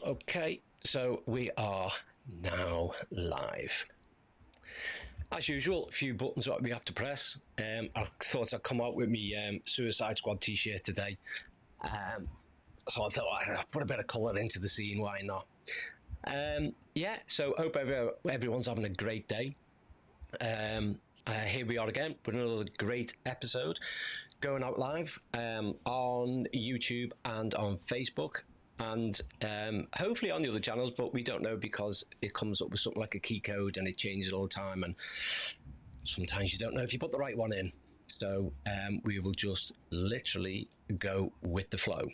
Okay, so we are now live. As usual, a few buttons that we have to press. I thought I'd come out with me Suicide Squad t-shirt today. So I thought I'd put a bit of colour into the scene, why not? So hope everyone's having a great day. Here we are again with another great episode going out live on YouTube and on Facebook and hopefully on the other channels, but we don't know because it comes up with something like a key code and it changes all the time, and sometimes you don't know if you put the right one in. So we will just literally go with the flow.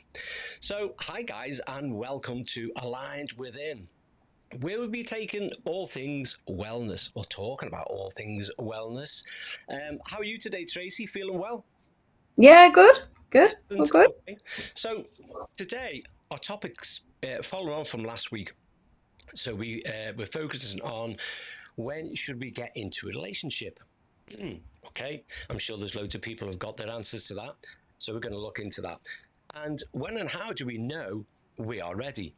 So hi guys, and welcome to Aligned Within. We will be taking all things wellness, or talking about all things wellness. How are you today, Tracy? Feeling well? Yeah, good. All Excellent. good. Okay. So today our topics follow on from last week. So we're focusing on when should we get into a relationship. Okay, I'm sure there's loads of people who've got their answers to that. So we're going to look into that. And when and how do we know we are ready?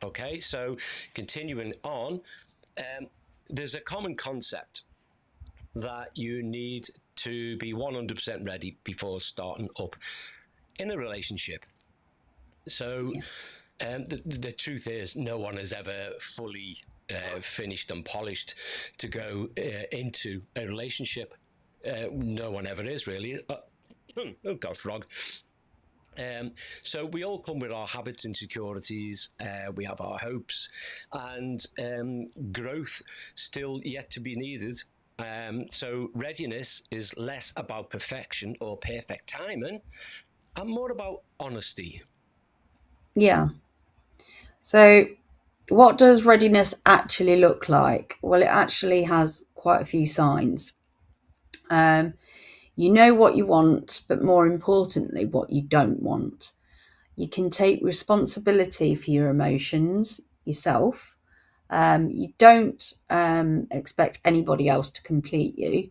Okay, so continuing on, there's a common concept that you need to be 100% ready before starting up in a relationship. So Yeah. the truth is, no one has ever fully finished and polished to go into a relationship. No one ever is really. Oh God, frog. So we all come with our habits, insecurities. We have our hopes, and growth still yet to be needed. So readiness is less about perfection or perfect timing, and more about honesty. Yeah. So, what does readiness actually look like? Well, it actually has quite a few signs. Um, you know what you want, but more importantly, what you don't want. You can take responsibility for your emotions yourself. You don't expect anybody else to complete you,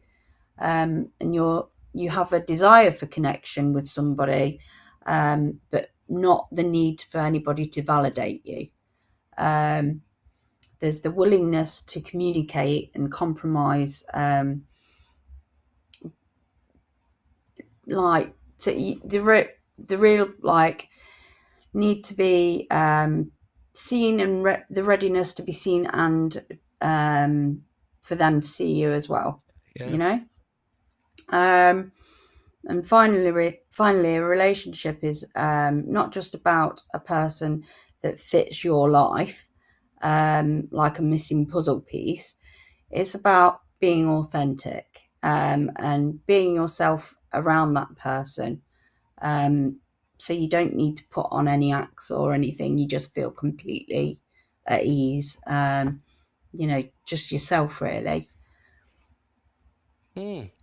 and you have a desire for connection with somebody, but not the need for anybody to validate you. Um, there's the willingness to communicate and compromise, like the real like need to be seen and the readiness to be seen and for them to see you as well. Yeah. You know. Um, And finally, a relationship is not just about a person that fits your life, like a missing puzzle piece. It's about being authentic, and being yourself around that person. Um, so you don't need to put on any acts or anything. You just feel completely at ease. Just yourself, really.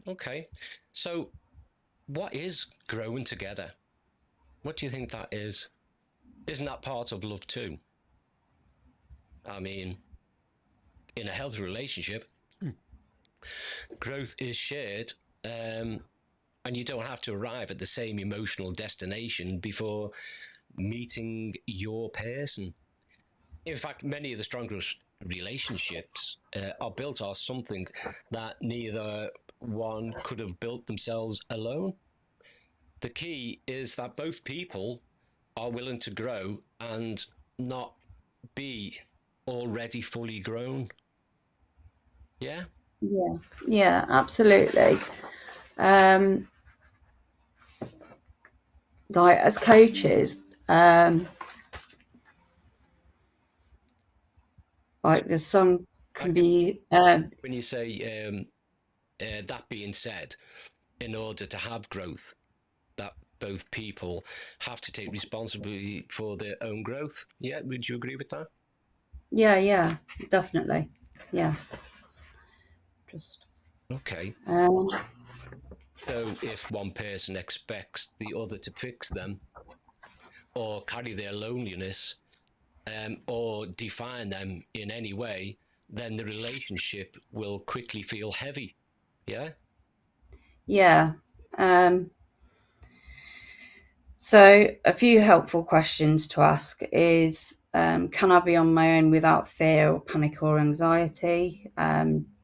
Okay. So, what is growing together? What do you think that is? Isn't that part of love too? I mean, in a healthy relationship, growth is shared, and you don't have to arrive at the same emotional destination before meeting your person. In fact, many of the strongest relationships are built on something that neither one could have built themselves alone. The key is that both people are willing to grow and not be already fully grown. Yeah. Yeah, yeah, absolutely. Um, like as coaches, So like the song I can get be when you say that being said, in order to have growth, that both people have to take responsibility for their own growth. Yeah, would you agree with that? yeah, yeah, definitely. Yeah. Just Okay. um So if one person expects the other to fix them or carry their loneliness or define them in any way, then the relationship will quickly feel heavy. Yeah. yeah. Um so a few helpful questions to ask is Can I be on my own without fear or panic or anxiety?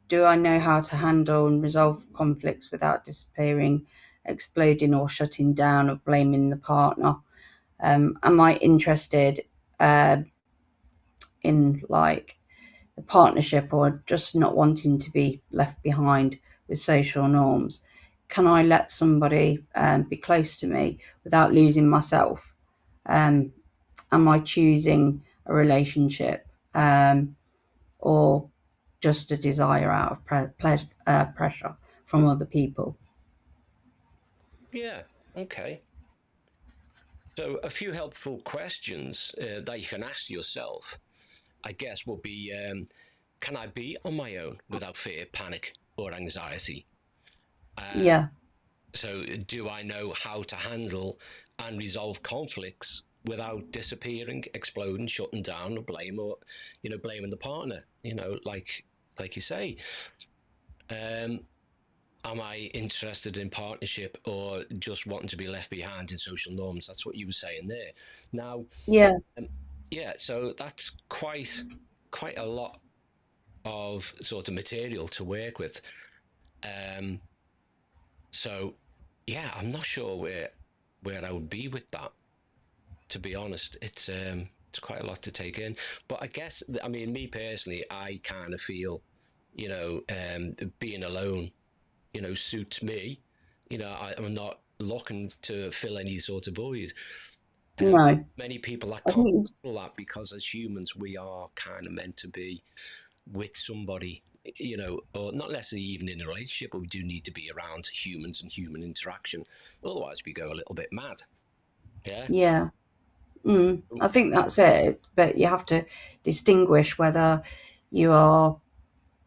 Do I know how to handle and resolve conflicts without disappearing, exploding, or shutting down, or blaming the partner? Am I interested uh, in like the partnership, or just not wanting to be left behind with social norms? Can I let somebody be close to me without losing myself? Um, am I choosing a relationship, or just a desire out of pressure from other people? Yeah. Okay. So a few helpful questions that you can ask yourself, I guess, will be: can I be on my own without fear, panic, or anxiety? Uh, Yeah, so, do I know how to handle and resolve conflicts without disappearing, exploding, shutting down, or blaming the partner? Like you say, um, am I interested in partnership or just wanting to be left behind in social norms? That's what you were saying there. Now, yeah, um, yeah, so that's quite a lot of sort of material to work with. Um, so yeah, I'm not sure where I would be with that. To be honest, it's quite a lot to take in. But I guess, I mean, me personally, I kind of feel, being alone, suits me. I'm not looking to fill any sort of void. Um, no. Many people that I can't think feel that because as humans we are kind of meant to be with somebody, or not necessarily even in a relationship, but we do need to be around humans and human interaction. Otherwise, we go a little bit mad. Yeah. yeah. I think that's it. But you have to distinguish whether you are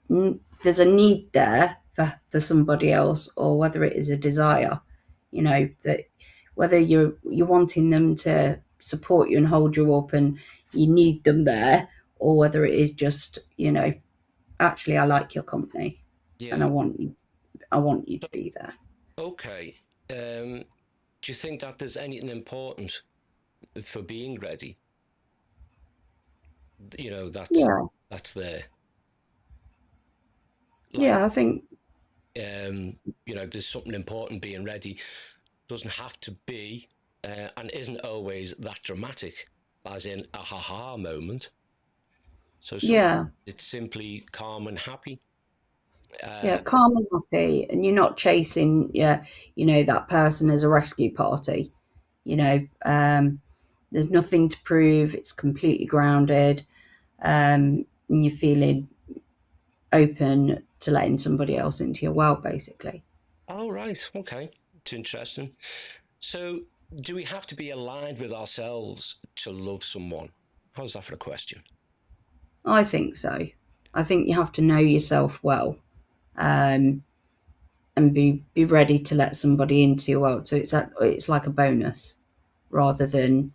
there's a need there for somebody else, or whether it is a desire. That whether you're wanting them to support you and hold you up, and you need them there, or whether it is just actually I like your company, and Yeah. I want you to be there. Okay. Do you think that there's anything important for being ready? That's Yeah, there. Like, yeah, I think um, there's something important being ready. Doesn't have to be, and isn't always that dramatic, as in a ha moment. So some yeah. it's simply calm and happy. Yeah, Uh, calm and happy, and you're not chasing, yeah, that person as a rescue party. You know, um, there's nothing to prove. It's completely grounded, and you're feeling open to letting somebody else into your world, basically. oh right, okay, it's interesting. So, do we have to be aligned with ourselves to love someone? How's that for a question? I think so. I think you have to know yourself well, um, and be ready to let somebody into your world. So it's like a bonus rather than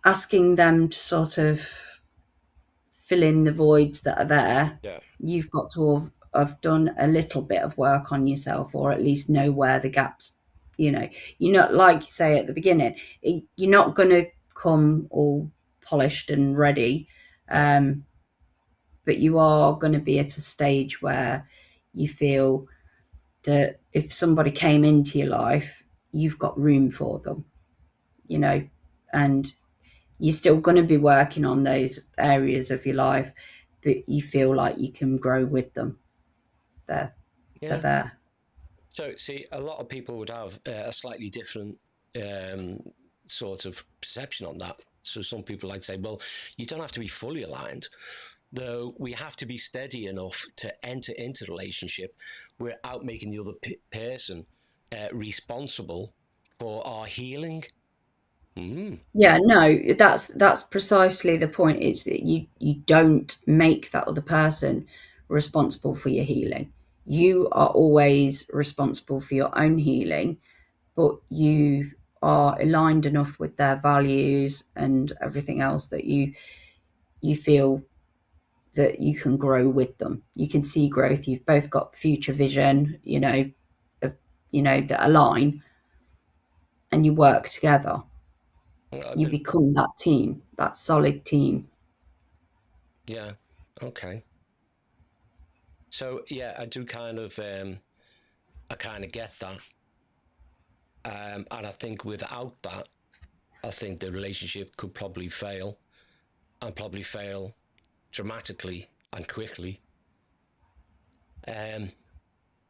asking them to sort of fill in the voids that are there. Yeah. You've got to have done a little bit of work on yourself, or at least know where the gaps. You're not, like you say at the beginning, you're not going to come all polished and ready, No. um, but you are going to be at a stage where you feel that if somebody came into your life, you've got room for them, you know, and you're still going to be working on those areas of your life, but you feel like you can grow with them. They're they're Yeah. there. So, see, a lot of people would have a slightly different um, sort of perception on that. So, some people like to say, well, you don't have to be fully aligned, though we have to be steady enough to enter into the relationship without making the other person responsible for our healing. Mm. Yeah, no, that's precisely the point. It's that you don't make that other person responsible for your healing. You are always responsible for your own healing, but you are aligned enough with their values and everything else that you feel that you can grow with them. You can see growth. You've both got future vision, of that align, and you work together. You become that team, that solid team. Yeah. Okay. So yeah, I do kind of I kind of get that, and I think without that, I think the relationship could probably fail, and probably fail dramatically and quickly. Um,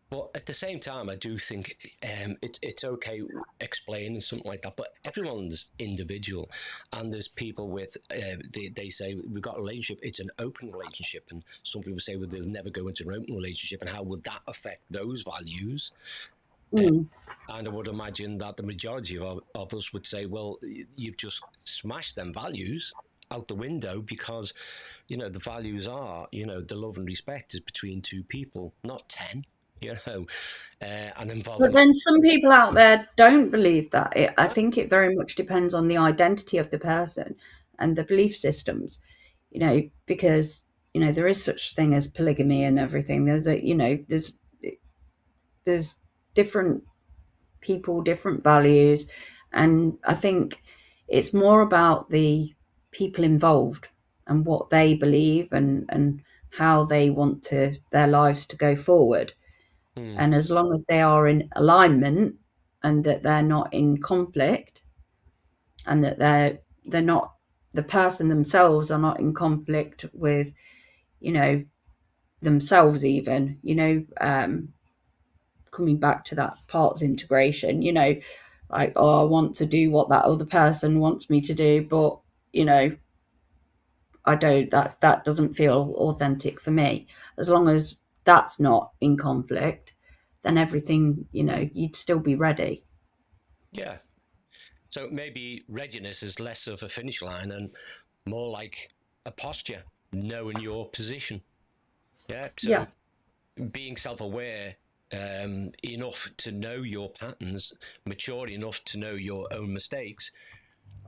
but at the same time, I do think it's okay explaining something like that. But everyone's individual, and there's people with they say we've got a relationship. It's an open relationship, and some people say, well, they'll never go into an open relationship, and how would that affect those values? Mm. And I would imagine that the majority of us would say, well, you've just smashed them values out the window because, the values are, the love and respect is between two people, not 10, and But involving. then some people out there don't believe that. I think it very much depends on the identity of the person and the belief systems, because, there is such thing as polygamy and everything. There's different people, different values. And I think it's more about the people involved and what they believe and how they want their lives to go forward. And as long as they are in alignment and that they're not in conflict and that they're not the person themselves are not in conflict with, themselves even, coming back to that parts integration, like, oh, I want to do what that other person wants me to do, but, I don't, that doesn't feel authentic for me. As long as that's not in conflict, then everything, you'd still be ready. Yeah. So maybe readiness is less of a finish line and more like a posture, knowing your position. Yeah. Yeah. So being self-aware enough to know your patterns, mature enough to know your own mistakes,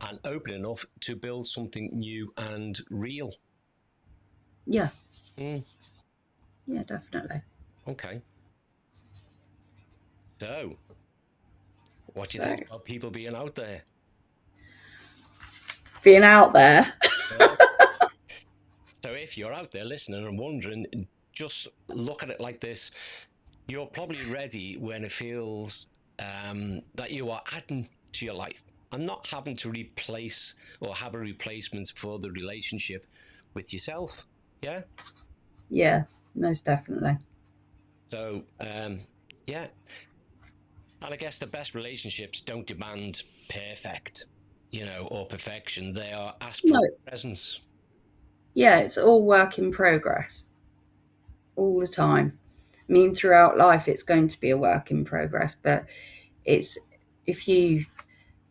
and open enough to build something new and real. Yeah. Mm. Yeah, definitely. Okay. So, what do you think about people being out there? Being out there. Yeah. So, if you're out there listening and wondering, just look at it like this. You're probably ready when it feels that you are adding to your life and not having to replace or have a replacement for the relationship with yourself. Yeah. Yeah, most definitely. So, yeah. And I guess the best relationships don't demand perfect, or perfection. They are asked for No. presence. Yeah, it's all work in progress all the time. I mean, throughout life, it's going to be a work in progress, but it's if you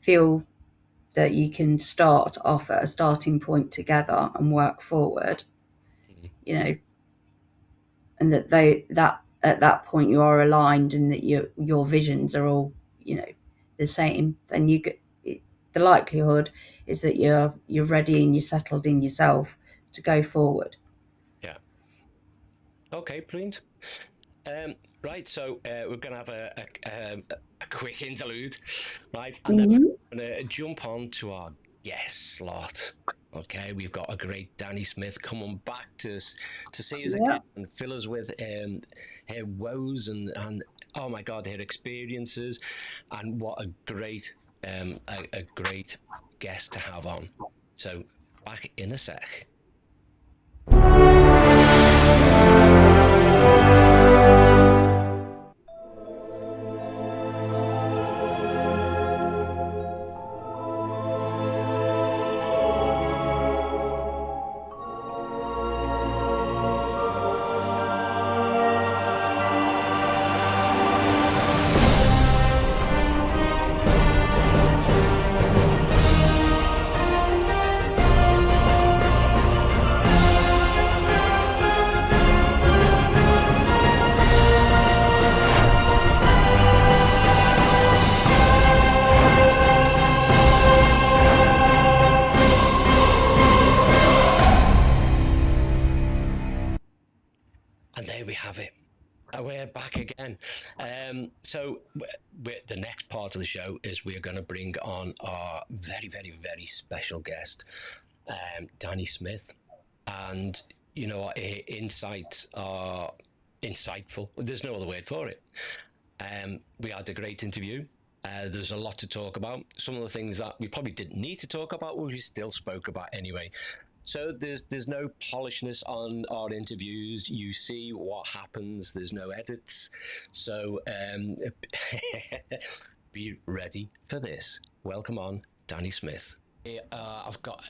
feel that you can start off at a starting point together and work forward, and that at that point you are aligned and that your visions are all the same, then the likelihood is that you're ready and you're settled in yourself to go forward. Yeah. Okay, brilliant. Right, so we're going to have a quick interlude, right? And then we're going to jump on to our guest slot. Okay, we've got a great Danni Smith coming back to see us again and fill us with her woes and oh my God, her experiences, and what a great guest to have on. So back in a sec. We're back again. So the next part of the show is we're going to bring on our very, very, very special guest, Danni Smith. And, you know, our insights are insightful. There's no other word for it. We had a great interview. There's a lot to talk about. Some of the things that we probably didn't need to talk about, we still spoke about anyway. So there's no polishness on our interviews. You see what happens. There's no edits. So be ready for this. Welcome on, Danni Smith. I've got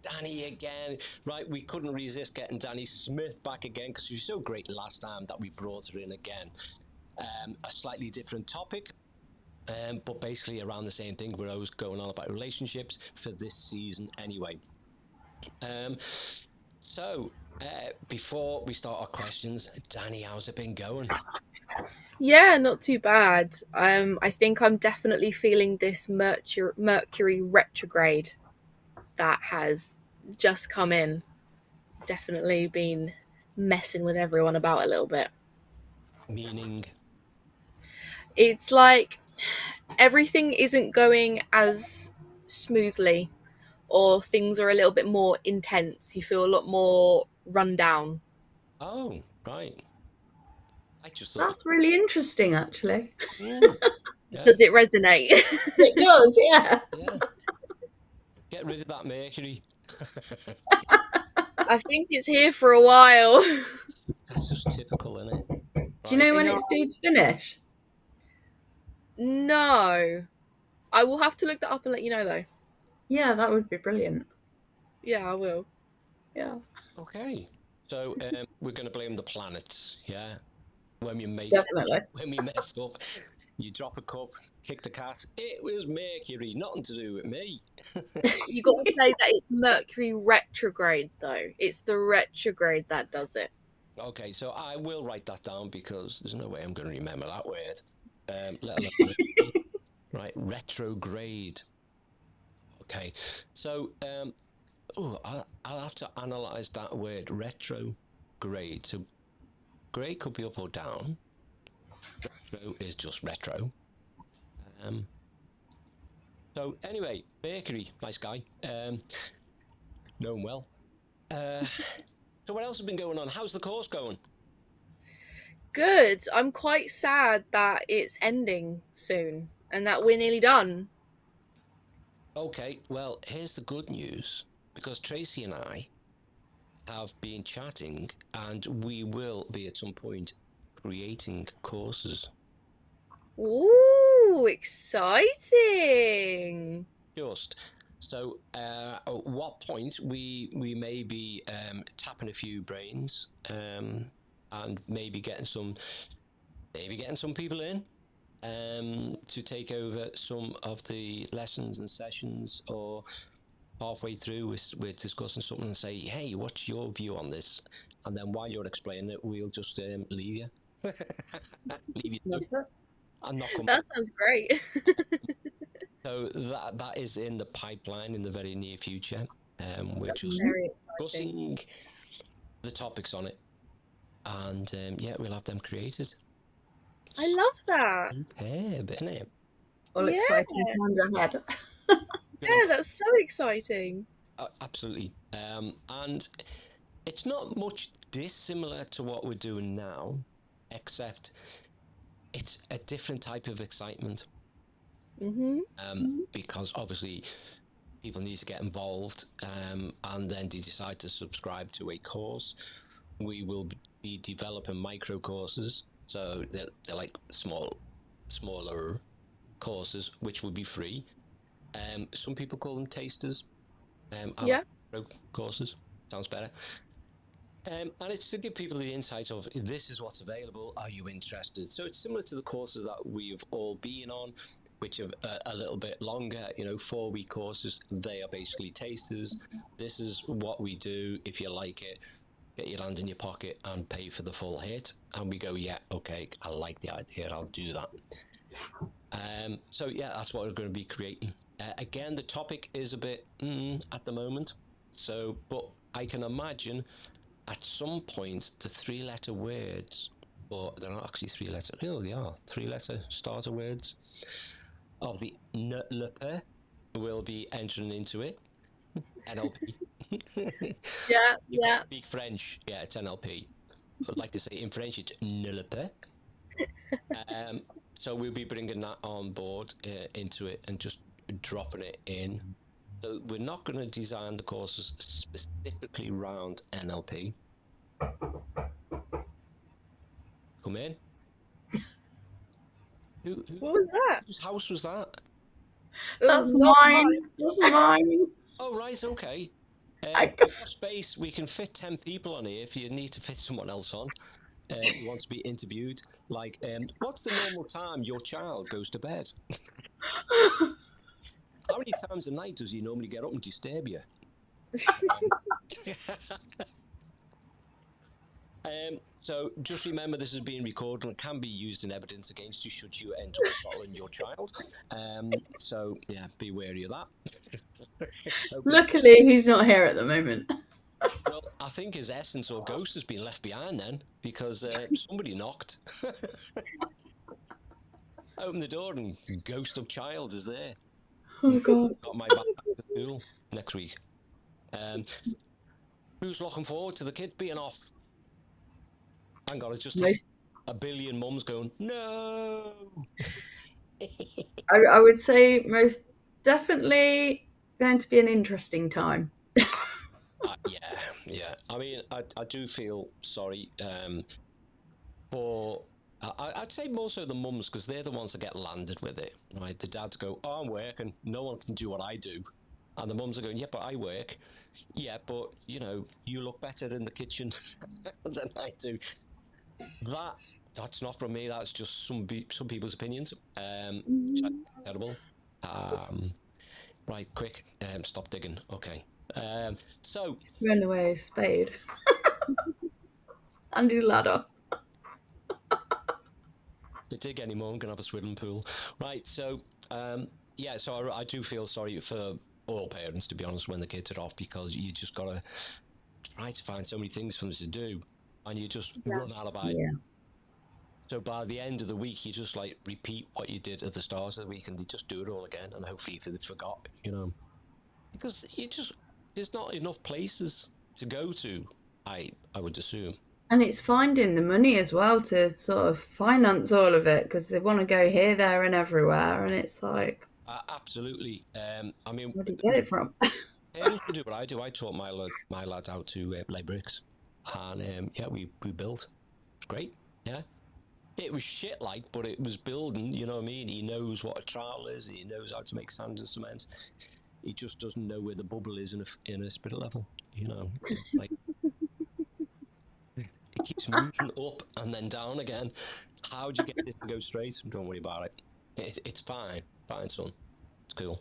Danni again. Right, we couldn't resist getting Danni Smith back again because she was so great last time that we brought her in again. A slightly different topic. But basically around the same thing. We're always going on about relationships for this season anyway. So before we start our questions, Danni, how's it been going? Yeah, not too bad. I think I'm definitely feeling this Mercury retrograde that has just come in. Definitely been messing with everyone about a little bit. Meaning? It's like everything isn't going as smoothly, or things are a little bit more intense. You feel a lot more run down. Oh, right. I just thought That's really interesting, actually. yeah. Does it resonate? It does, yeah. Yeah. Get rid of that Mercury. I think it's here for a while. That's just typical, isn't it? Do you know when it's due to finish? No. I will have to look that up and let you know, though. Yeah, that would be brilliant. Yeah, I will. Yeah. Okay. So we're going to blame the planets, yeah? When we mess up, you drop a cup, kick the cat. It was Mercury, nothing to do with me. You got to say that it's Mercury retrograde, though. It's the retrograde that does it. Okay, so I will write that down because there's no way I'm going to remember that word. Let alone right, retrograde. Okay, so I'll have to analyze that word, retrograde. So grade could be up or down. Retro is just retro. So anyway, Mercury, nice guy. Know him well. So what else has been going on? How's the course going? Good. I'm quite sad that it's ending soon and that we're nearly done. Okay, well, here's the good news. Because Tracy and I have been chatting and we will be at some point creating courses. Ooh, exciting. Just. So at what point we may be tapping a few brains and maybe getting some people in to take over some of the lessons and sessions, or halfway through we're discussing something and say, hey, what's your view on this? And then while you're explaining it, we'll just leave you. Leave you. And not come. That sounds great. So that is in the pipeline in the very near future. We're just discussing the topics on it, and yeah, we'll have them created. I love that. Superb, isn't it? All exciting times ahead. Yeah, that's so exciting. Absolutely. And it's not much dissimilar to what we're doing now, except it's a different type of excitement. Because obviously people need to get involved, and then they decide to subscribe to a course. We will be developing micro courses, so they're like smaller courses, which will be free. Some people call them tasters. Yeah. Micro courses sounds better. And it's to give people the insight of, this is what's available, are you interested? So it's similar to the courses that we've all been on, which are a little bit longer, 4-week courses. They are basically tasters. This is what we do. If you like it, get your hand in your pocket and pay for the full hit. And we go, yeah, okay, I like the idea, I'll do that. So yeah, that's what we're going to be creating. Again, the topic is a bit at the moment. But I can imagine at some point the 3-letter words but they're not actually three-letter. Oh, they are three-letter starter words of the NLP will be entering into it. NLP. Yeah, You can't yeah. speak French. Yeah, it's NLP. I'd like to say in French it's NLP. So we'll be bringing that on board into it and just dropping it in. So we're not going to design the courses specifically around NLP. Come in. What was that? Whose house was that? It was That's not mine. That's mine. Oh, right, okay. I, Space, we can fit 10 people on here if you need to fit someone else on. You want to be interviewed. Like, what's the normal time your child goes to bed? How many times a night does he normally get up and disturb you? So just remember this is being recorded and can be used in evidence against you should you end up following your child. So yeah, be wary of that. luckily, he's not here at the moment. Well, I think his essence or ghost has been left behind then because somebody knocked. Open the door and ghost of child is there. Oh God! Got my back to school next week. Who's looking forward to the kids being off? Hang on, it's just a billion mums going, no! I would say most definitely going to be an interesting time. Yeah. I mean, I do feel sorry for... I'd say more so the mums because they're the ones that get landed with it, right? The dads go, oh, I'm working, no one can do what I do. And the mums are going, yeah, but I work. Yeah, but, you know, you look better in the kitchen than I do. That's not from me. That's just some people's opinions. Terrible. Right, quick. Stop digging. Okay. So Run away, spade. Andy's ladder. If they dig anymore, I'm gonna have a swimming pool. Right. So yeah. So I do feel sorry for all parents, to be honest, when the kids are off because you just gotta try to find so many things for them to do, and you just run out of ideas. Yeah. So by the end of the week, you just like repeat what you did at the start of the week, and they just do it all again, and hopefully they forgot, you know, because there's not enough places to go to. I would assume. And it's finding the money as well to sort of finance all of it because they want to go here, there, and everywhere, and it's like, Absolutely. I mean, where do you get it from? parents should do what I do. I taught my lads how to lay bricks, and yeah, we built. It's great. Yeah. It was shit like, but it was building, you know what I mean? He knows what a trowel is, he knows how to make sand and cement. He just doesn't know where the bubble is in a spirit level, you know. Like, it keeps moving up and then down again. How'd you get this to go straight? Don't worry about it. It's fine. Fine, son. It's cool.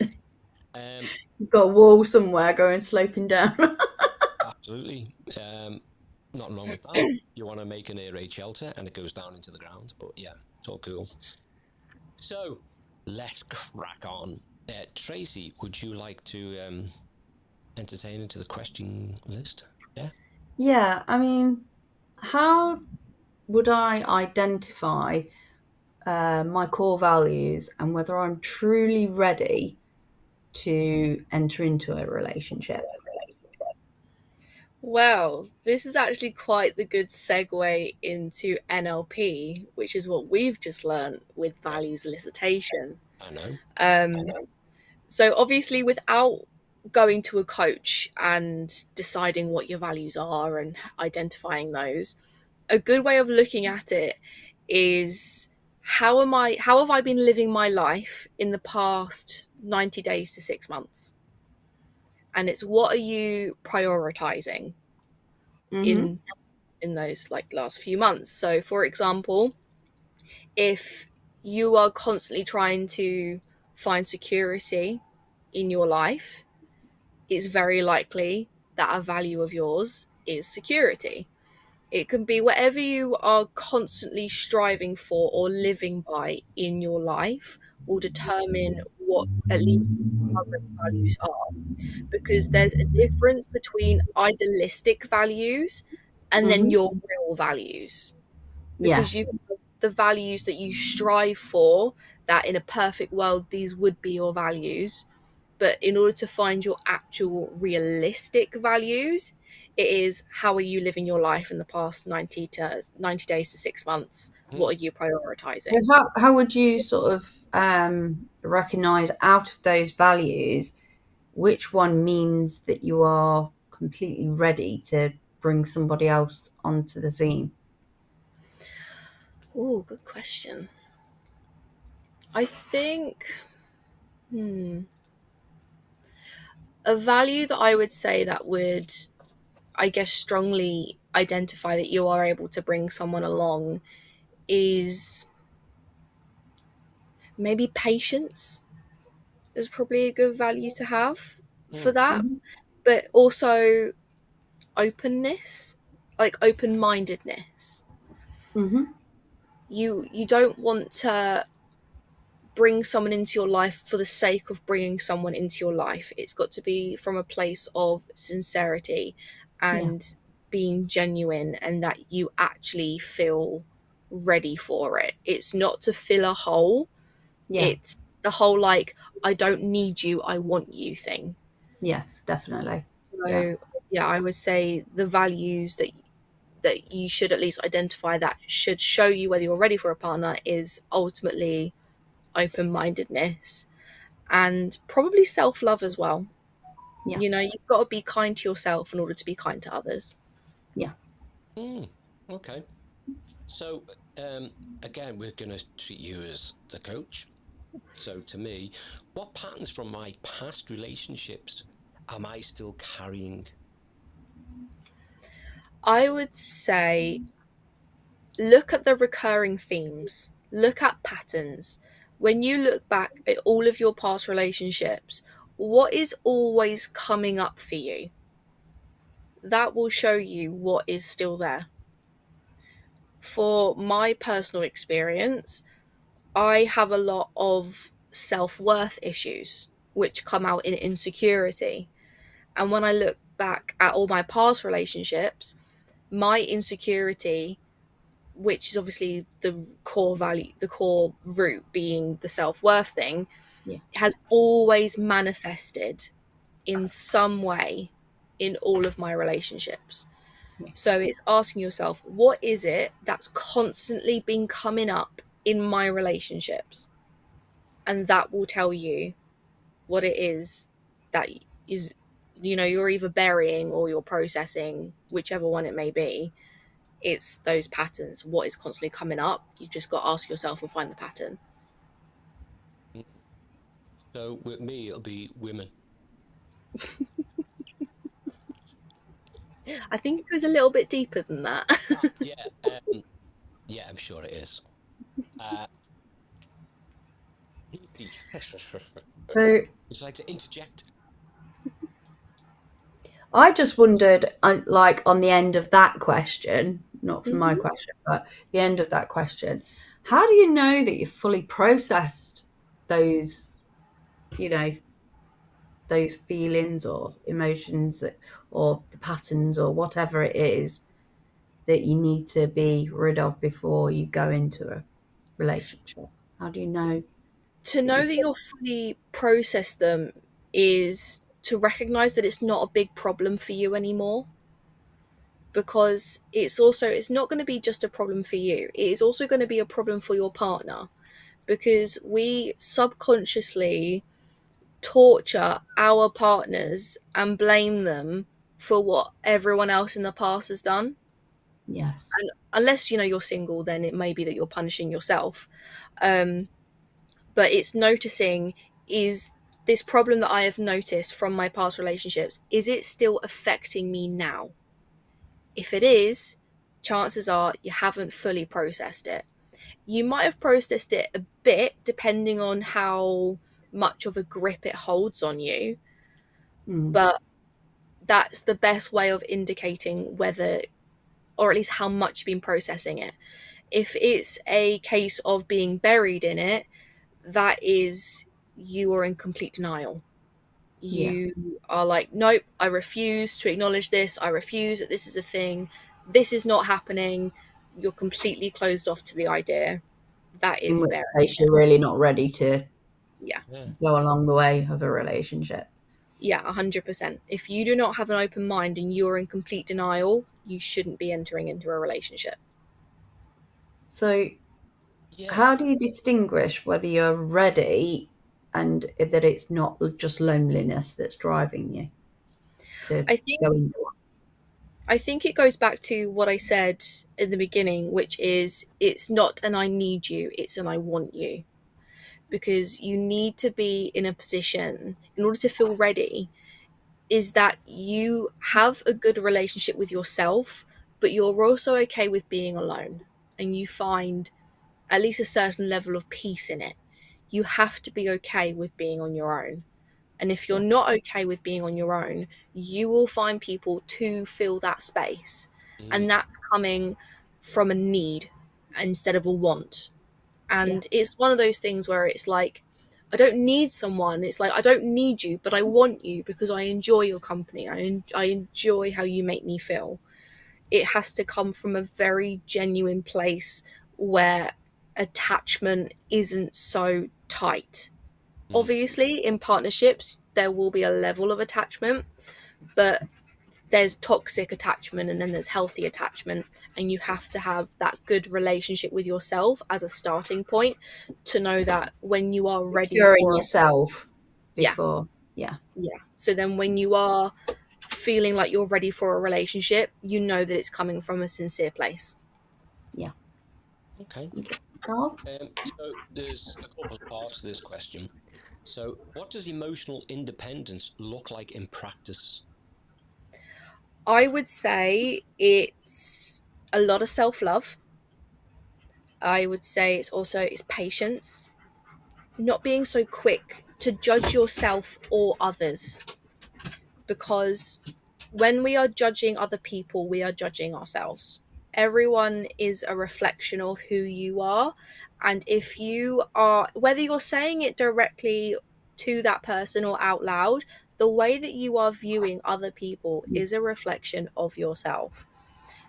You've got a wall somewhere going sloping down. Absolutely. Nothing wrong with that. You want to make an air raid shelter and it goes down into the ground, but yeah, it's all cool. So let's crack on. Tracy, would you like to entertain into the question list? Yeah. Yeah, I mean, how would I identify my core values and whether I'm truly ready to enter into a relationship? Well, this is actually quite the good segue into NLP, which is what we've just learned with values elicitation. I know. So obviously, without going to a coach and deciding what your values are and identifying those, a good way of looking at it is how have I been living my life in the past 90 days to 6 months? And it's what are you prioritizing in those like last few months? So for example, if you are constantly trying to find security in your life, it's very likely that a value of yours is security. It can be whatever you are constantly striving for or living by in your life will determine what at least current values are. Because there's a difference between idealistic values and then your real values. because Yes. you have the values that you strive for, that in a perfect world these would be your values, but in order to find your actual realistic values, it is how are you living your life in the past 90 days to 6 months. Mm. What are you So prioritizing? how would you sort of recognize out of those values which one means that you are completely ready to bring somebody else onto the scene? Oh, good question. I think a value that I would say that would, I guess, strongly identify that you are able to bring someone along is maybe patience is probably a good value to have for Mm. that, Hmm. but also openness, like open-mindedness. Hmm. You don't want to bring someone into your life for the sake of bringing someone into your life. It's got to be from a place of sincerity Yeah. and being genuine, and that you actually feel ready for it. It's not to fill a hole. Yeah. It's the whole like, I don't need you, I want you thing. Yes, definitely. Yeah. So yeah, I would say the values that you should at least identify that should show you whether you're ready for a partner is ultimately open-mindedness and probably self-love as well. Yeah. You've got to be kind to yourself in order to be kind to others. Yeah. Mm. Okay. So, again, we're going to treat you as the coach. So, to me, what patterns from my past relationships am I still carrying? I would say look at the recurring themes, look at patterns. When you look back at all of your past relationships, what is always coming up for you? That will show you what is still there. For my personal experience, I have a lot of self worth issues which come out in insecurity. And when I look back at all my past relationships, my insecurity, which is obviously the core value, the core root being the self worth thing, Yeah. has always manifested in some way in all of my relationships. Yeah. So it's asking yourself, what is it that's constantly been coming up in my relationships? And that will tell you what it is that is, you're either burying or you're processing, whichever one it may be. It's those patterns. What is constantly coming up? You've just got to ask yourself and find the pattern. Mm. So, with me, it'll be women. I think it goes a little bit deeper than that. Yeah, yeah, I'm sure it is. Uh, Lucy, So would you like to interject? I just wondered, like on the end of that question, not from my Mhm. question, but the end of that question, how do you know that you've fully processed those, you know, those feelings or emotions that, or the patterns or whatever it is that you need to be rid of before you go into a relationship? How do you know To that know you've that you'll fully process them is to recognize that it's not a big problem for you anymore, because it's not going to be just a problem for you, it is also going to be a problem for your partner, because we subconsciously torture our partners and blame them for what everyone else in the past has done. yes, And unless you're single, then it may be that you're punishing yourself. um, but it's noticing, is this problem that I have noticed from my past relationships, is it still affecting me now? If it is, chances are you haven't fully processed it. You might have processed it a bit depending on how much of a grip it holds on you, mm, but that's the best way of indicating whether, or at least how much you've been processing it. If it's a case of being buried in it, that is, you are in complete denial. yeah, You are like, nope, I refuse to acknowledge this. I refuse that this is a thing. This is not happening. you're completely closed off to the idea, that In is which burying case it. you're really not ready to Yeah. Yeah. go along the way of a relationship. Yeah, 100%. If you do not have an open mind and you're in complete denial, you shouldn't be entering into a relationship. So Yeah. how do you distinguish whether you're ready and that it's not just loneliness that's driving you to I think go into one? I think it goes back to what I said in the beginning, which is it's not an I need you, it's an I want you. Because you need to be in a position in order to feel ready, is that you have a good relationship with yourself, but you're also okay with being alone and you find at least a certain level of peace in it. You have to be okay with being on your own. And if you're Yeah. not okay with being on your own, you will find people to fill that space. Mm, And that's coming from a need instead of a want. Yeah. And it's one of those things where it's like, I don't need someone. It's like, I don't need you, but I want you because I enjoy your company. I enjoy how you make me feel. It has to come from a very genuine place where attachment isn't so tight. mm. Obviously, in partnerships, there will be a level of attachment, but there's toxic attachment and then there's healthy attachment. And you have to have that good relationship with yourself as a starting point to know that when you are ready Secure in for, yourself yeah, before. Yeah. yeah. So then when you are feeling like you're ready for a relationship, you know that it's coming from a sincere place. Yeah. Okay. Carl? So there's a couple of parts to this question. So, what does emotional independence look like in practice? I would say it's a lot of self-love. I would say it's patience, not being so quick to judge yourself or others, because when we are judging other people, we are judging ourselves. Everyone is a reflection of who you are. And if you are, whether you're saying it directly to that person or out loud, the way that you are viewing other people is a reflection of yourself.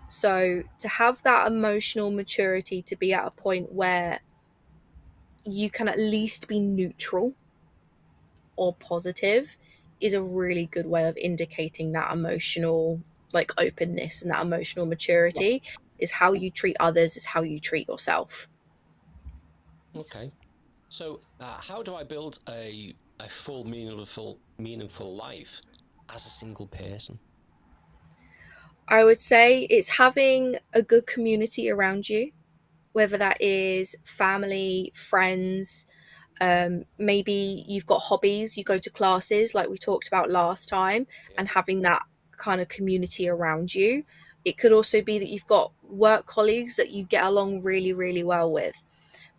So to have that emotional maturity to be at a point where you can at least be neutral or positive is a really good way of indicating that emotional like openness and that emotional Yeah. maturity is how you treat others is how you treat yourself. Okay. So, how do I build a full, meaningful life as a single person? I would say it's having a good community around you, whether that is family, friends, maybe you've got hobbies, you go to classes like we talked about last time, Yeah. and having that kind of community around you. It could also be that you've got work colleagues that you get along really, really well with.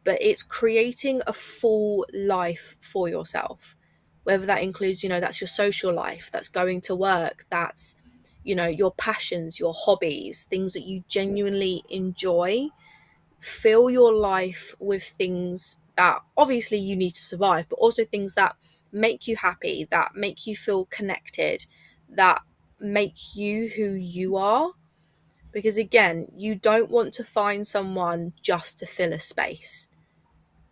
But it's creating a full life for yourself, whether that includes, that's your social life, that's going to work, that's, your passions, your hobbies, things that you genuinely enjoy. Fill your life with things that obviously you need to survive, but also things that make you happy, that make you feel connected, that make you who you are. Because again, you don't want to find someone just to fill a space.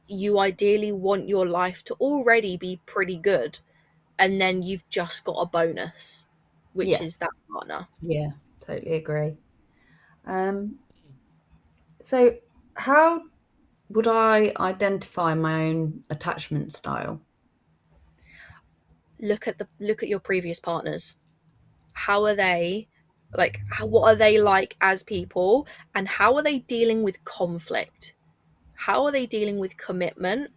You ideally want your life to already be pretty good, and then you've just got a bonus, which Yeah. is that partner. Yeah. Totally agree. Um, so how would I identify my own attachment style? Look at your previous partners. How are they, what are they like as people, and how are they dealing with conflict? How are they dealing with commitment,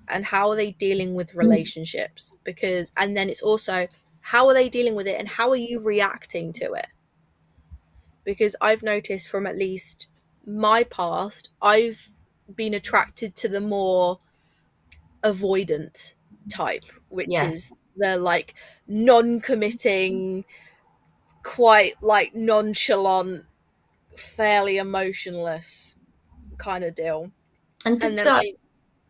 and how are they dealing with Mm. relationships? Because and then it's also how are they dealing with it and how are you reacting to it? Because I've noticed from at least my past, I've been attracted to the more avoidant type, which Yeah. is the like non-committing, quite like nonchalant, fairly emotionless kind of deal. And And did then that I,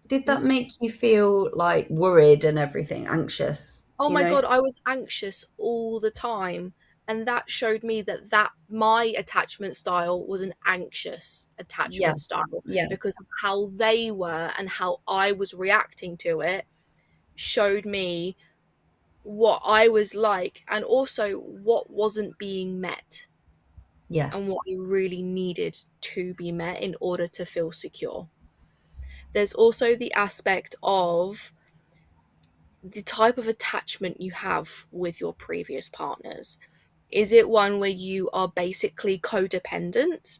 did that Mhm. make you feel worried and everything, anxious? Oh You my know? God, I was anxious all the time. And that showed me that my attachment style was an anxious Yeah. attachment style, Yeah. because of how they were and how I was reacting to it showed me what I was like, and also what wasn't being met, Yes. and what I really needed to be met in order to feel secure. There's also the aspect of the type of attachment you have with your previous partners. Is it one where you are basically codependent,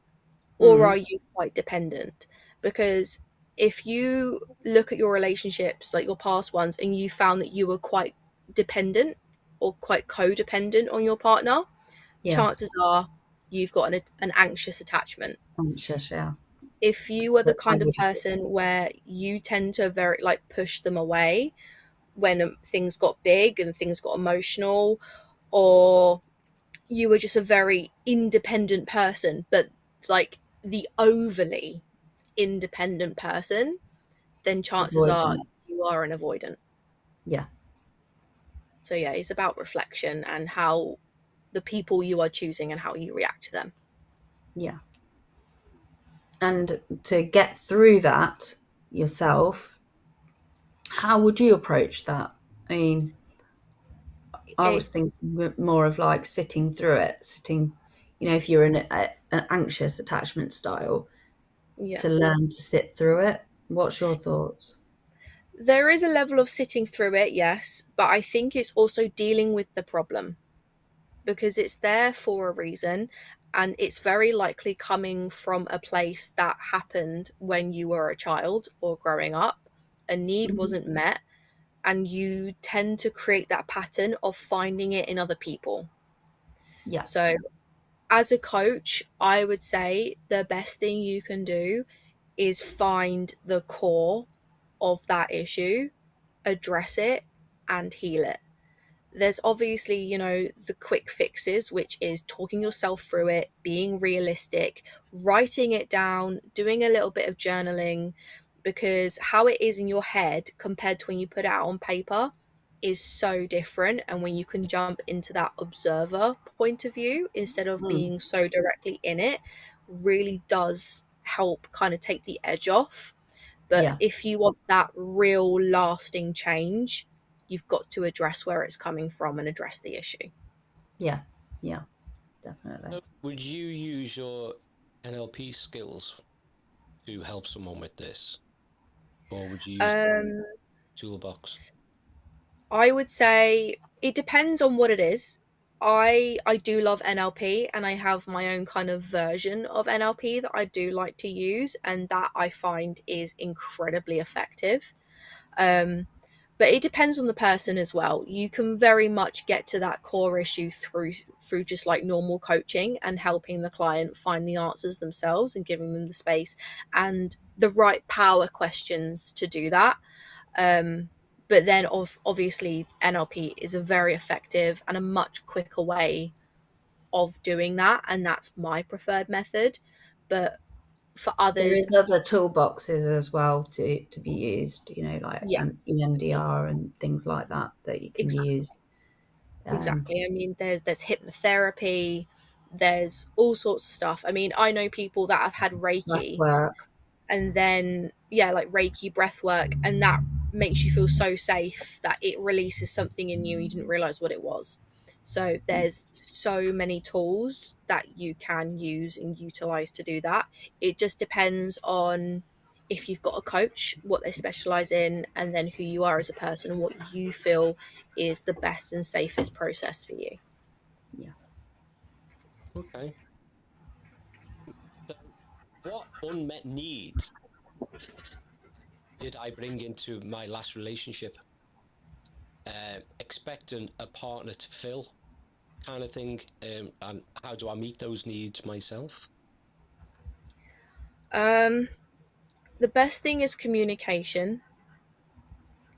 or are Mm. you quite dependent? Because if you look at your relationships, like your past ones, and you found that you were quite dependent or quite codependent on your partner, Yeah. chances are you've got an anxious attachment. Anxious. Yeah. If you are the But I kind of would. person where you tend to very like push them away when things got big and things got emotional, or you were just a very independent person, but like the overly independent person, then chances are Avoidant. you are an avoidant. Yeah. So yeah, it's about reflection and how the people you are choosing and how you react to them. Yeah. And to get through that yourself, how would you approach that? I mean, I was It's thinking more of like sitting through it, if you're in an anxious attachment style, yeah. to learn to sit through it. What's your thoughts? There is a level of sitting through it, yes, but I think it's also dealing with the problem, because it's there for a reason, and it's very likely coming from a place that happened when you were a child or growing up. A need Mhm. wasn't met, and you tend to create that pattern of finding it in other people. Yeah. So, as a coach, I would say the best thing you can do is find the core of that issue, address it, and heal it. There's obviously, the quick fixes, which is talking yourself through it, being realistic, writing it down, doing a little bit of journaling, because how it is in your head compared to when you put it out on paper is so different. And when you can jump into that observer point of view instead of Mm. being so directly in it, really does help kind of take the edge off. But Yeah. if you want that real lasting change, you've got to address where it's coming from and address the issue. Yeah. Yeah. Definitely. So would you use your NLP skills to help someone with this, or would you use Um, a toolbox? I would say it depends on what it is. I do love NLP, and I have my own kind of version of NLP that I do like to use, and that I find is incredibly effective. Um, but it depends on the person as well. You can very much get to that core issue through just like normal coaching and helping the client find the answers themselves and giving them the space and the right power questions to do that. Um, but then obviously NLP is a very effective and a much quicker way of doing that, and that's my preferred method. But for There others, is other toolboxes as well to be used, like yeah, EMDR and things like that you can exactly. use. Um, Exactly. I mean, there's hypnotherapy, there's all sorts of stuff. I mean, I know people that have had breath Reiki, work. and then yeah, like Reiki breath work, and that makes you feel so safe that it releases something in you didn't realize what it was. So there's so many tools that you can use and utilize to do that. It just depends on if you've got a coach, what they specialize in, and then who you are as a person and what you feel is the best and safest process for you. Yeah. Okay. So, what unmet needs did I bring into my last relationship, expecting a partner to fill, kind of thing? And how do I meet those needs myself? Um, the best thing is communication,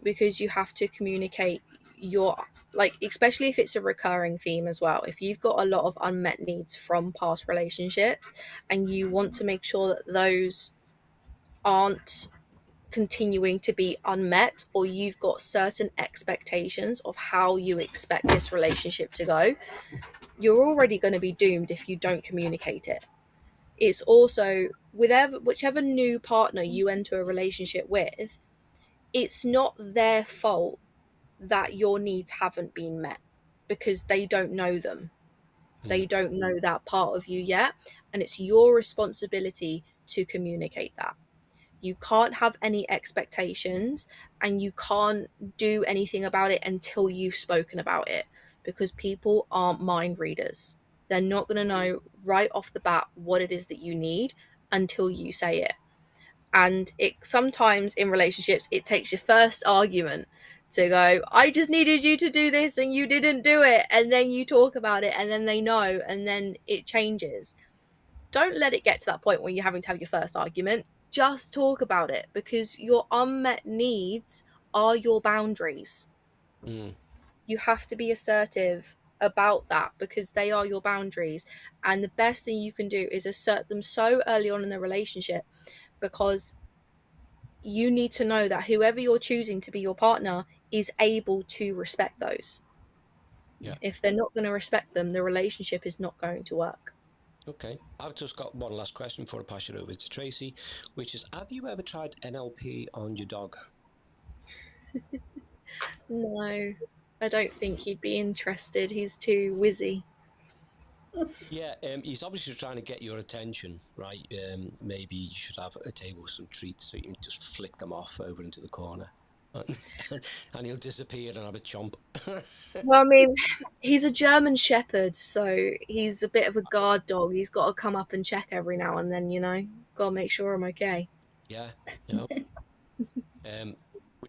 because you have to communicate your, like, especially if it's a recurring theme as well. If you've got a lot of unmet needs from past relationships and you want to make sure that those aren't continuing to be unmet, or you've got certain expectations of how you expect this relationship to go, you're already going to be doomed if you don't communicate it. It's also whichever new partner you enter a relationship with, it's not their fault that your needs haven't been met, because they don't know them. They don't know that part of you yet, and it's your responsibility to communicate that. You can't have any expectations, and you can't do anything about it until you've spoken about it, because people aren't mind readers. They're not going to know right off the bat what it is that you need until you say it. And it sometimes in relationships, it takes your first argument to go, I just needed you to do this and you didn't do it, and then you talk about it, and then they know, and then it changes. Don't let it get to that point where you're having to have your first argument. Just talk about it, because your unmet needs are your boundaries. You have to be assertive about that, because they are your boundaries. And the best thing you can do is assert them so early on in the relationship, because you need to know that whoever you're choosing to be your partner is able to respect those. Yeah. If they're not going to respect them, the relationship is not going to work. Okay, I've just got one last question before I pass it over to Tracy, which is, have you ever tried NLP on your dog? No, I don't think he'd be interested. He's too whizzy. Yeah, he's obviously trying to get your attention, right? Maybe you should have a table with some treats so you can just flick them off over into the corner. And he'll disappear and have a chomp. Well, I mean, he's a German Shepherd, so he's a bit of a guard dog. He's got to come up and check every now and then, got to make sure I'm okay. Yeah, would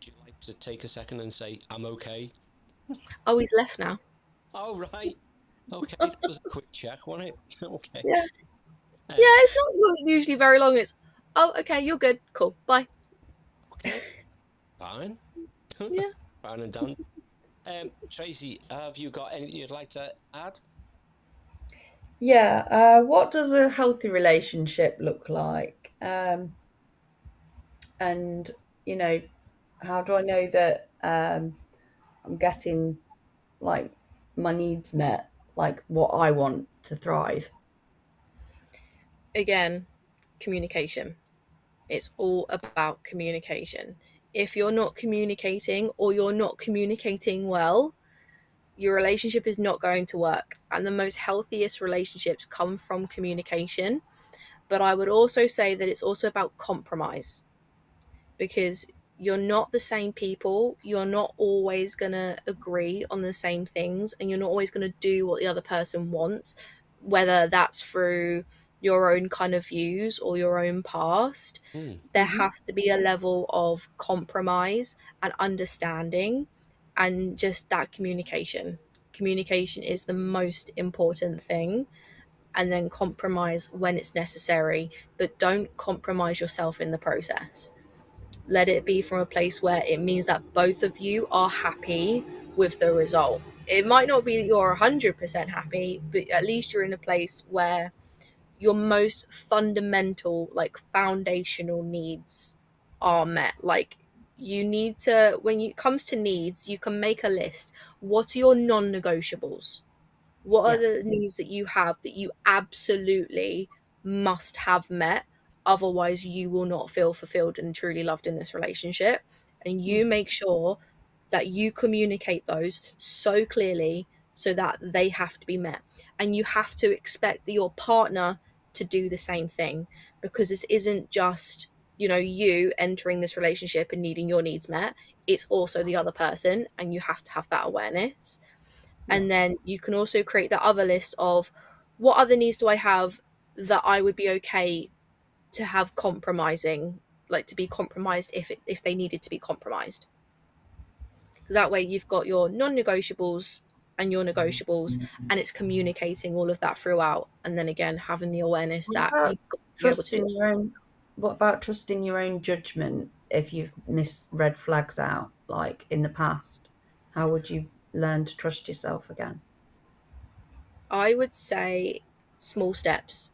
you like to take a second and say, I'm okay? Oh, he's left now. Oh, right. Okay, that was a quick check, wasn't it? Okay. Yeah. Yeah, it's not usually very long. It's, oh, okay, you're good. Cool. Bye. Okay. Fine. Yeah. Fine and done. Tracy, have you got anything you'd like to add? Yeah. What does a healthy relationship look like? And how do I know that I'm getting like my needs met, like what I want to thrive? Again, communication. It's all about communication. If you're not communicating, or you're not communicating well, your relationship is not going to work. And the most healthiest relationships come from communication. But I would also say that it's also about compromise, because you're not the same people. You're not always going to agree on the same things, and you're not always going to do what the other person wants, whether that's through your own kind of views or your own past. There has to be a level of compromise and understanding, and just that communication. Communication is the most important thing, and then compromise when it's necessary, but don't compromise yourself in the process. Let it be from a place where it means that both of you are happy with the result. It might not be that you're 100% happy, but at least you're in a place where your most fundamental, like foundational needs are met. Like, you need to, when it comes to needs, you can make a list. What are your non-negotiables? What are the needs that you have that you absolutely must have met? Otherwise, you will not feel fulfilled and truly loved in this relationship. And you make sure that you communicate those so clearly so that they have to be met. And you have to expect your partner to do the same thing, because this isn't just, you entering this relationship and needing your needs met. It's also the other person, and you have to have that awareness. And then you can also create that other list of, what other needs do I have that I would be okay to have compromising, like to be compromised if they needed to be compromised. Because that way you've got your non-negotiables and your negotiables, and it's communicating all of that throughout. And then again, having the awareness that you've got to be able to do it. What about trusting your own judgment if you've missed red flags out, like in the past? How would you learn to trust yourself again? I would say small steps.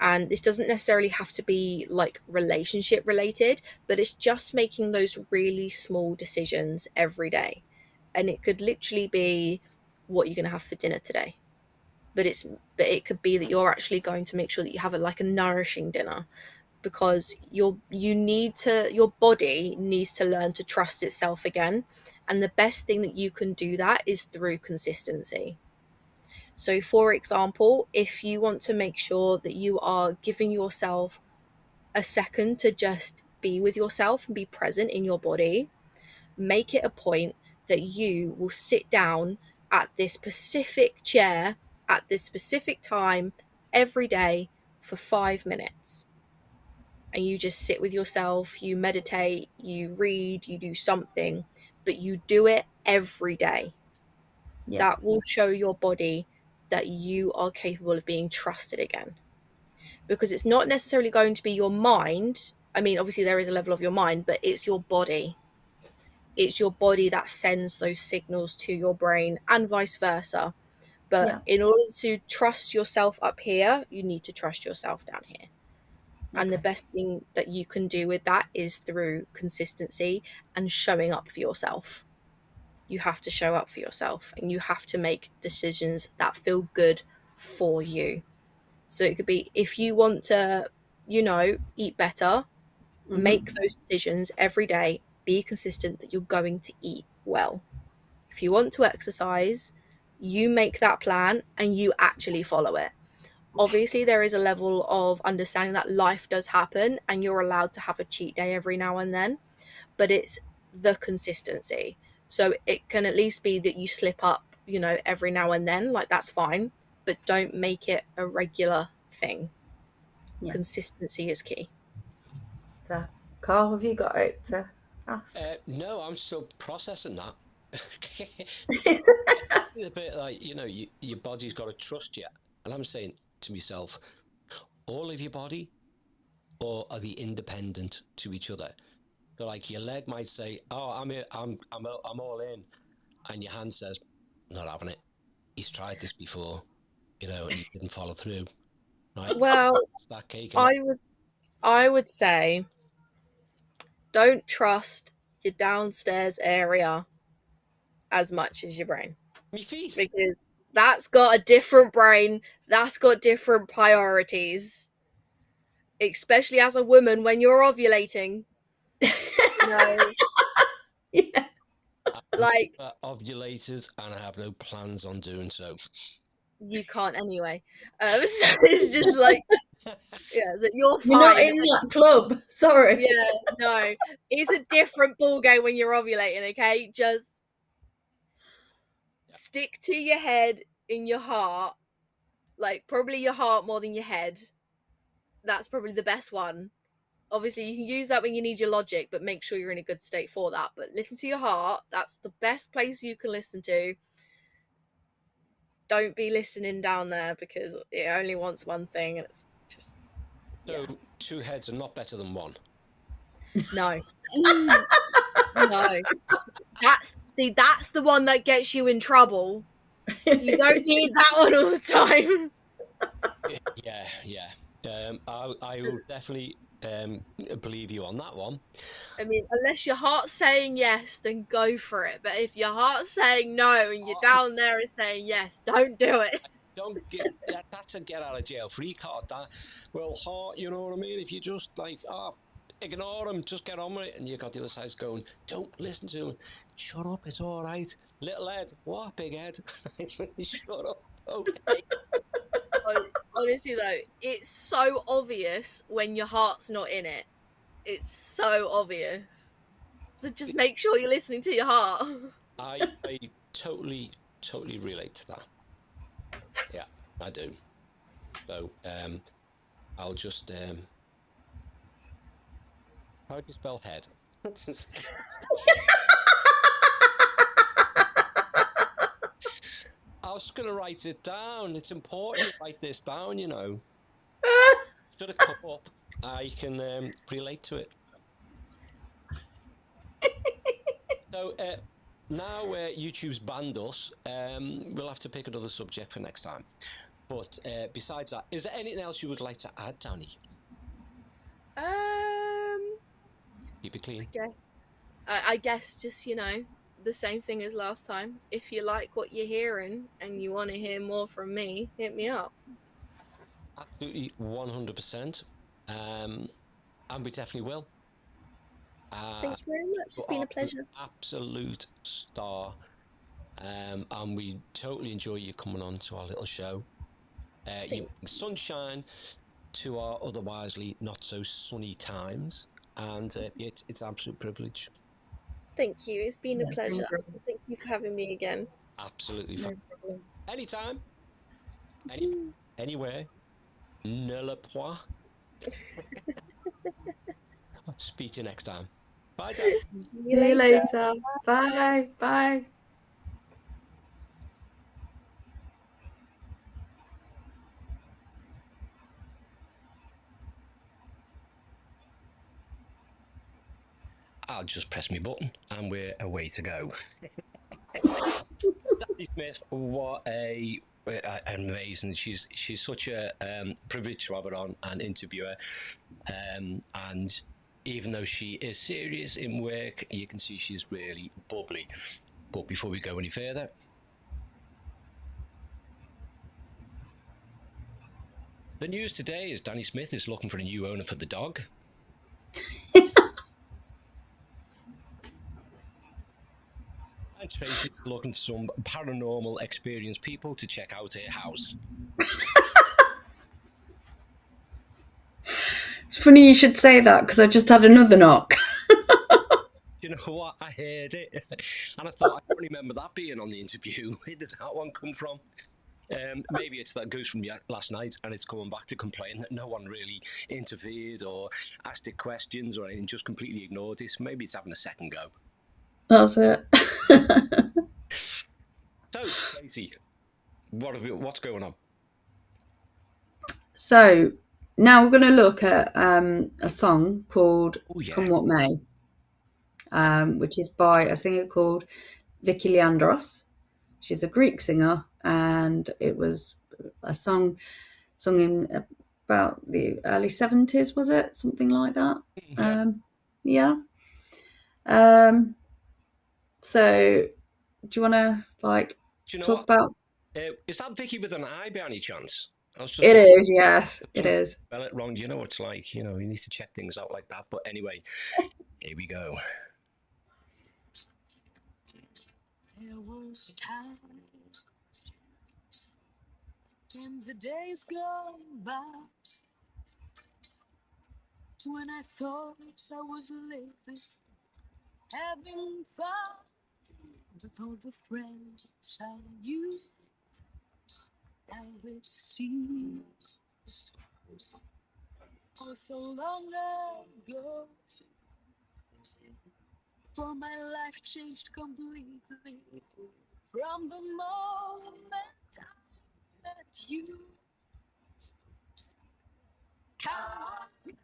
And this doesn't necessarily have to be like relationship related, but it's just making those really small decisions every day. And it could literally be, what you're going to have for dinner today. but it could be that you're actually going to make sure that you have a nourishing dinner, because your body needs to learn to trust itself again, and the best thing that you can do that is through consistency. So for example, if you want to make sure that you are giving yourself a second to just be with yourself and be present in your body, make it a point that you will sit down at this specific chair at this specific time every day for 5 minutes. And you just sit with yourself, you meditate, you read, you do something, but you do it every day. Yeah. That will show your body that you are capable of being trusted again. Because it's not necessarily going to be your mind. I mean, obviously there is a level of your mind, but it's your body. It's your body that sends those signals to your brain, and vice versa. But Yeah. in order to trust yourself up here, you need to trust yourself down here. And the Okay. best thing that you can do with that is through consistency and showing up for yourself. You have to show up for yourself, and you have to make decisions that feel good for you. So it could be, if you want to, eat better, make those decisions every day. Be consistent that you're going to eat well. If you want to exercise, you make that plan and you actually follow it. Obviously, there is a level of understanding that life does happen and you're allowed to have a cheat day every now and then, but it's the consistency. So it can at least be that you slip up, every now and then, like that's fine, but don't make it a regular thing. Yeah. Consistency is key. So, Carl, have you got out to ask? No, I'm still processing that. The bit like, your body's got to trust you. And I'm saying to myself, all of your body, or are they independent to each other? So like your leg might say, "Oh, I'm all in," and your hand says, "Not having it. He's tried this before, and he didn't follow through." Right? Well, It's that cake. And I would say, don't trust your downstairs area as much as your brain, me feet. because that's got a different brain, that's got different priorities, especially as a woman when you're ovulating. Yeah. Like, Ovulators, and I have no plans on doing so. you can't anyway. So it's just like, yeah, so you're fine. You're not in that club. Sorry. Yeah, no, it's a different ballgame when you're ovulating. Okay, just stick to your head in your heart, like probably your heart more than your head. That's probably the best one. Obviously, you can use that when you need your logic, but make sure you're in a good state for that. But listen to your heart. That's the best place you can listen to. Don't be listening down there, because it only wants one thing, and it's just... So 2 heads are not better than 1. No. No. That's the one that gets you in trouble. You don't need that one all the time. Yeah. I will definitely believe you on that one. I mean, unless your heart's saying yes, then go for it. But if your heart's saying no and you're down there is saying yes, don't do it. Don't get that's a get out of jail free card. That, well, heart, you know what I mean? If you just like, ignore him, just get on with it, and you got the other side going, don't listen to him. Shut up, it's all right. Little head, what, big head? Shut up. Okay. Honestly though, it's so obvious when your heart's not in it. It's so obvious. So just make sure you're listening to your heart. I totally relate to that. Yeah, I do. So I'll just how do you spell head? I was gonna write it down. It's important to write this down, Should have come up. I can relate to it. So now YouTube's banned us, we'll have to pick another subject for next time. But besides that, is there anything else you would like to add, Danni? Um, Keep it clean. I guess just the same thing as last time. If you like what you're hearing and you want to hear more from me, hit me up. Absolutely 100%. And we definitely will. Thank you very much. It's been a pleasure. Absolute star. And we totally enjoy you coming on to our little show. You bring sunshine to our otherwisely not so sunny times, and it's an absolute privilege. Thank you. It's been a pleasure. Thank you for having me again. Absolutely fine. Anytime, anywhere, ne le point. Speak to you next time. Bye, Dan. See you later. Bye. Bye. I'll just press my button and we're away to go. Danni Smith, what a amazing. She's such a privilege to have her on and interview her. And even though she is serious in work, you can see she's really bubbly. But before we go any further, the news today is Danni Smith is looking for a new owner for the dog. And Tracy's looking for some paranormal experienced people to check out her house. It's funny you should say that because I just had another knock. You know what? I heard it, and I thought I don't remember that being on the interview. Where did that one come from? Maybe it's that goes from last night, and it's coming back to complain that no one really interfered or asked it questions or anything, just completely ignored it. Maybe it's having a second go. That's it. So, Tracy, what's going on? So now we're going to look at a song called "Come What May," which is by a singer called Vicky Leandros. She's a Greek singer, and it was a song sung in about the early 70s, was it? Something like that. Yeah. So do you want to talk about? Is that Vicky with an I by any chance? It is, yes, it is. Spell it wrong. You know what it's like. You know, you need to check things out like that. But anyway, here we go. There were times in the days gone by when I thought I was living, having fun with all the friends I knew. Now it seems oh so long ago, for my life changed completely from the moment I met you. Come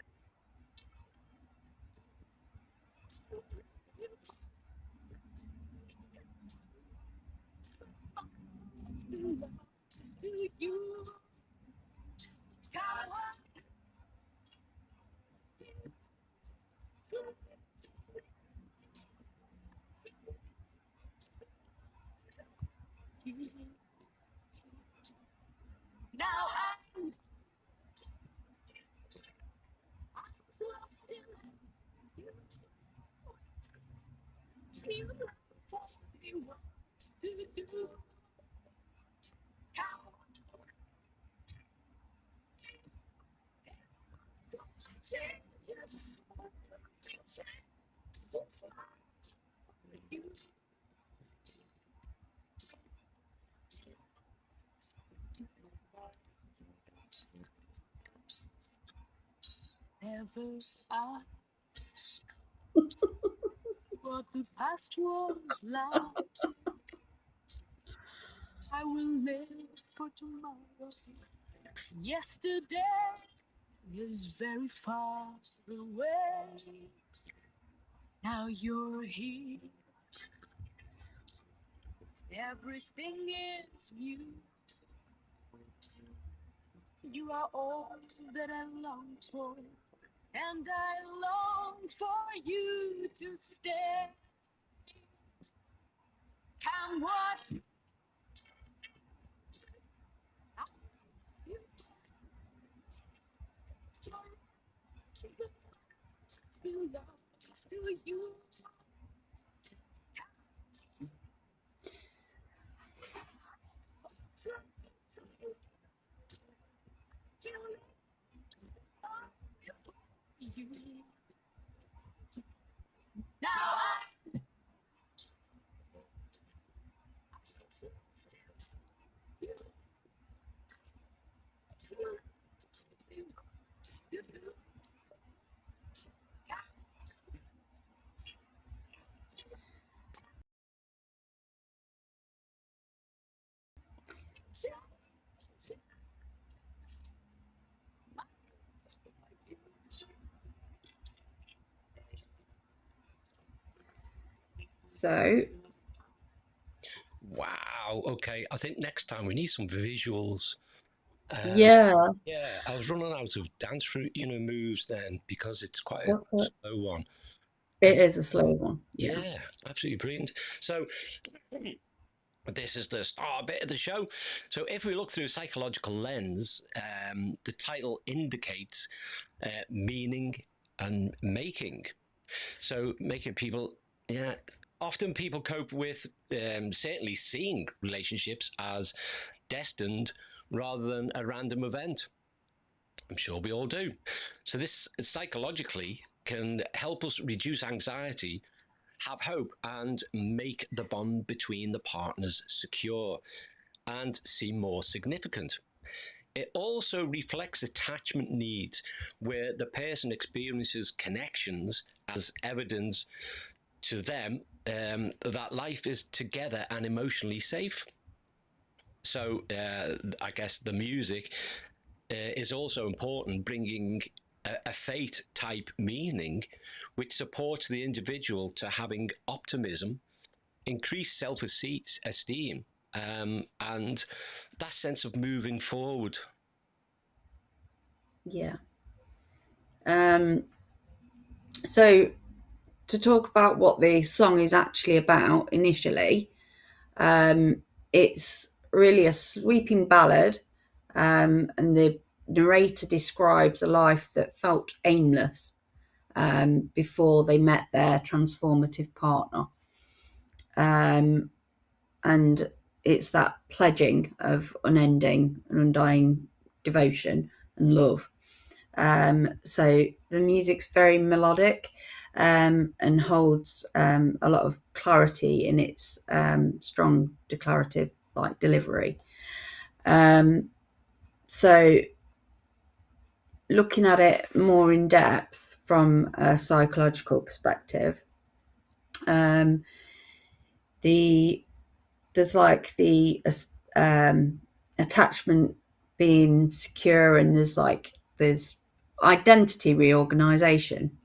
to you. Come now I'm lost in you. You told me what to do. Changes. Never ask what the past was like. I will live for tomorrow. Yesterday is very far away. Now you're here. Everything is new. You are all that I long for, and I long for you to stay. So, wow. Okay, I think next time we need some visuals. yeah, Yeah, I was running out of dance moves then because it's quite a that's it. slow one. It is a slow one. Yeah. Yeah, absolutely brilliant. So this is the star bit of the show. So if we look through a psychological lens, the title indicates meaning and making. So making people, yeah, often people cope with certainly seeing relationships as destined rather than a random event. I'm sure we all do. So this psychologically can help us reduce anxiety, have hope, and make the bond between the partners secure and seem more significant. It also reflects attachment needs, where the person experiences connections as evidence to them that life is together and emotionally safe. So I guess the music is also important, bringing a fate type meaning, which supports the individual to having optimism, increased self esteem, and that sense of moving forward. Yeah. So to talk about what the song is actually about initially, it's really a sweeping ballad, and the narrator describes a life that felt aimless before they met their transformative partner. And it's that pledging of unending and undying devotion and love. So the music's very melodic and holds a lot of clarity in its strong declarative like delivery. So looking at it more in depth from a psychological perspective, there's like the attachment being secure, and there's identity reorganization,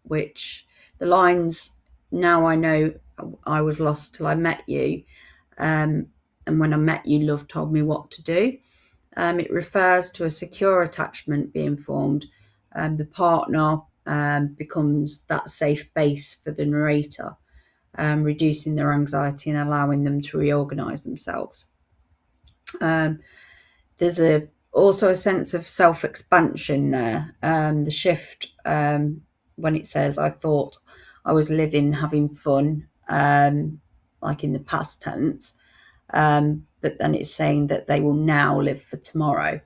which the lines, now I know I was lost till I met you, and when I met you, love told me what to do. It refers to a secure attachment being formed. The partner becomes that safe base for the narrator, reducing their anxiety and allowing them to reorganize themselves. There's also a sense of self-expansion there. The shift, when it says, I thought I was living, having fun, like in the past tense, but then it's saying that they will now live for tomorrow.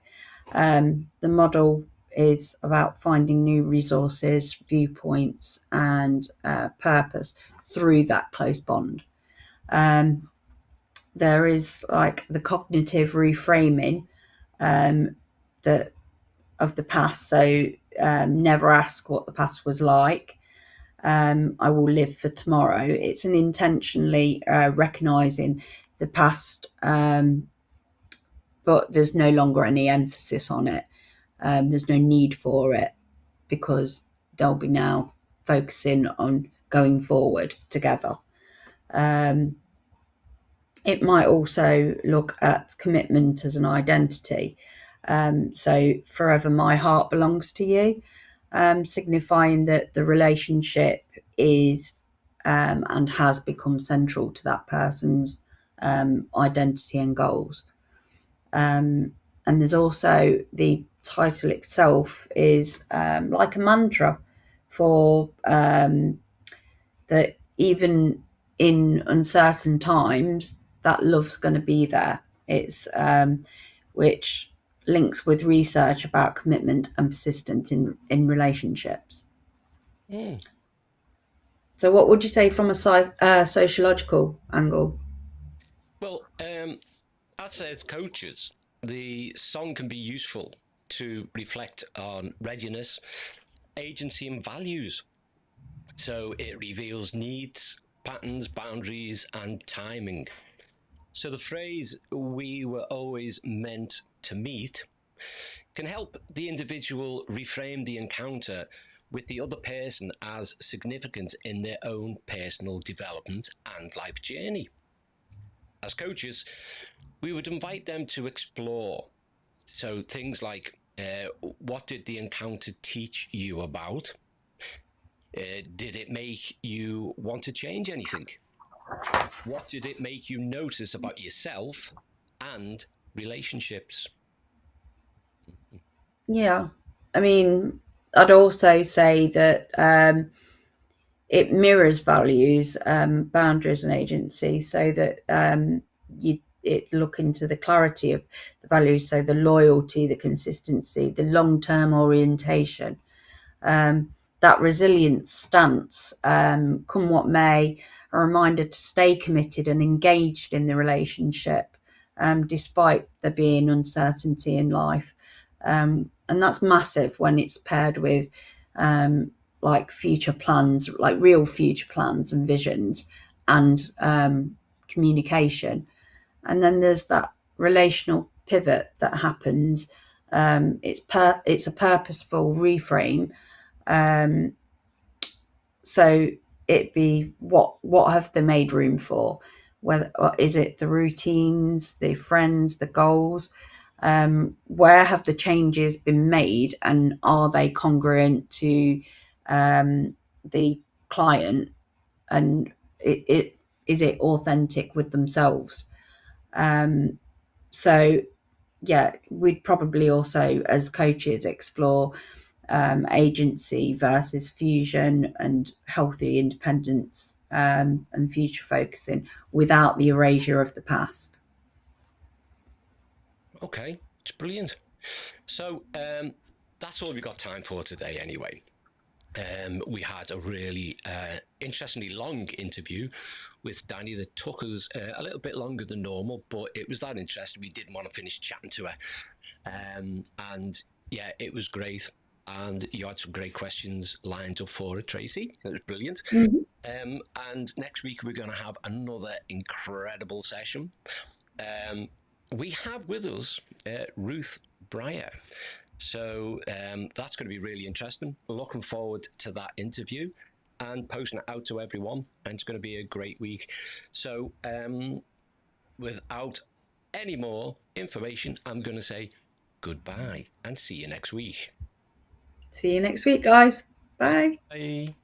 The model is about finding new resources, viewpoints, and purpose through that close bond. There is like the cognitive reframing that of the past. So never ask what the past was like. I will live for tomorrow. It's an intentionally recognizing the past, but there's no longer any emphasis on it. There's no need for it because they'll be now focusing on going forward together. It might also look at commitment as an identity. So forever my heart belongs to you, signifying that the relationship is and has become central to that person's identity and goals. And there's also the title itself is like a mantra for that even in uncertain times, that love's going to be there. It's which links with research about commitment and persistence in relationships. Mm. So, what would you say from a sociological angle? Well, I'd say as coaches, the song can be useful to reflect on readiness, agency, and values. So it reveals needs, patterns, boundaries, and timing. So the phrase, we were always meant to meet, can help the individual reframe the encounter with the other person as significant in their own personal development and life journey. As coaches, we would invite them to explore. So things like, what did the encounter teach you about? Did it make you want to change anything? What did it make you notice about yourself and relationships? Yeah, I mean, I'd also say that it mirrors values, boundaries, and agency, so that you it look into the clarity of the values, so the loyalty, the consistency, the long-term orientation, that resilient stance, come what may, a reminder to stay committed and engaged in the relationship, despite there being uncertainty in life. And that's massive when it's paired with like future plans, like real future plans and visions, and communication. And then there's that relational pivot that happens. It's a purposeful reframe. So it be what have they made room for? Whether is it the routines, the friends, the goals? Where have the changes been made, and are they congruent to the client? And it is it authentic with themselves? So yeah, we'd probably also, as coaches, explore agency versus fusion and healthy independence, and future focusing without the erasure of the past. Okay, it's brilliant. So that's all we got time for today, anyway. We had a really interestingly long interview with Danni that took us a little bit longer than normal, but it was that interesting. We didn't want to finish chatting to her. And yeah, it was great. And you had some great questions lined up for it, Tracy. It was brilliant. And next week, we're going to have another incredible session. We have with us Ruth Breyer. So that's going to be really interesting. Looking forward to that interview and posting it out to everyone. And it's going to be a great week. So without any more information, I'm going to say goodbye and see you next week. See you next week, guys. Bye. Bye.